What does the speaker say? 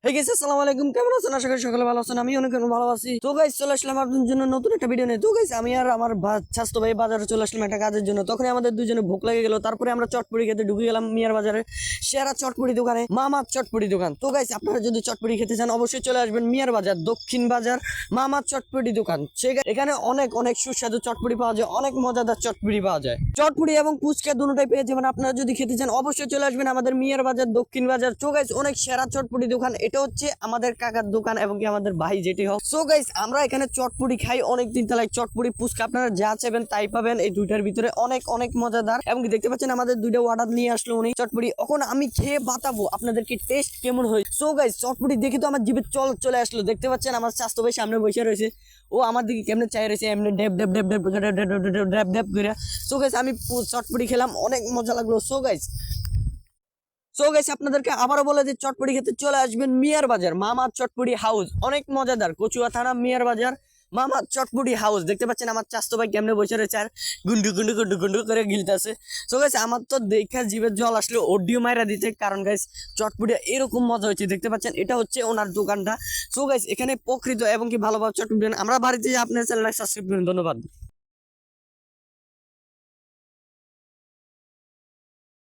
Hey guys আসসালামু আলাইকুম, কেমন আছেন? আশা করি সকলে ভালো আছেন। আমি অনেক ভালো আছি। তো গাইস চলে আসলাম আপনাদের জন্য নতুন একটা ভিডিও নিয়ে। তো গাইস আমি আর আমার স্বাস্থ্য ভাই বাজারে চলে আসলাম একটা কাজের জন্য। তখনই আমাদের দুজনে ভোক লেগে গেল। তারপরে আমরা চটপটি খেতে ঢুকে গেলাম মিয়ার বাজারে সেরা চটপটি দোকানে, মামার চটপটি দোকান। তো গাইস আপনারা যদি চটপটি খেতে চান অবশ্যই চলে আসবেন মিয়ার বাজার, দক্ষিণ বাজার, মামার চটপটি দোকান। এখানে অনেক অনেক সুস্বাদু চটপটি পাওয়া যায়, অনেক মজাদার চটপটি পাওয়া যায়। চটপটি এবং ফুচকা দুটোটাই পেয়ে যাবেন। আপনারা যদি খেতে চান অবশ্যই চলে আসবেন আমাদের মিয়ার বাজার, দক্ষিণ বাজার। তো গাইস অনেক সেরা চটপটি দোকান। এটা হচ্ছে আমাদের কাকার দোকান এবং কি আমাদের ভাই যেটি হোক। সো গাইস আমরা এখানে চটপটি খাই অনেকদিন তাহলে চটপটি ফুচকা আপনারা যা চাইবেন তাই পাবেন এই দুইটার ভিতরে। অনেক অনেক মজাদার এবং কি দেখতে পাচ্ছেন আমাদের দুইটা অর্ডার নিয়ে আসলো উনি চটপটি। এখন আমি খেয়ে বাতাবো আপনাদেরকে টেস্ট কেমন হয়। সো গাইস চটপটি দেখে তো আমার জিভে চলে আসলো। দেখতে পাচ্ছেন আমার স্বাস্থ্য ভাই সামনে বসে রয়েছে, ও আমার দিকে কেমনে চাই রয়েছে এমনি ডেপ ডেপ ডেপ ডেপ ডেপ ডেপ করে। সো গাইস আমি চটপটি খেলাম, অনেক মজা লাগলো। সো গাইস আপনাদেরকে আবারও বলে যে চটপটি খেতে চলে আসবেন মিয়ার বাজার, মামার চটপটি হাউস। অনেক মজাদার, কচুয়া থানা, মিয়ার বাজার, মামার চটপটি হাউস। দেখতে পাচ্ছেন আমার চাস্তো ভাই কেমনে বসে রয়েছে আর গুন্ডু গুন্ডু গুন্ডু গুন্ডু করে গিলতেছে। সো গাইস আমার তো দেখা জিভের জল আসলে অডিও মাইরা দিতে, কারণ গাইস চটপটি এরকম মজা হচ্ছে। দেখতে পাচ্ছেন এটা হচ্ছে ওনার দোকানটা। সো গাইস এখানে প্রকৃত এবং কি ভালোভাবে চটপটি আমরা বাড়িতে আপনার চ্যানেলটা সাবস্ক্রাইব করুন। ধন্যবাদ।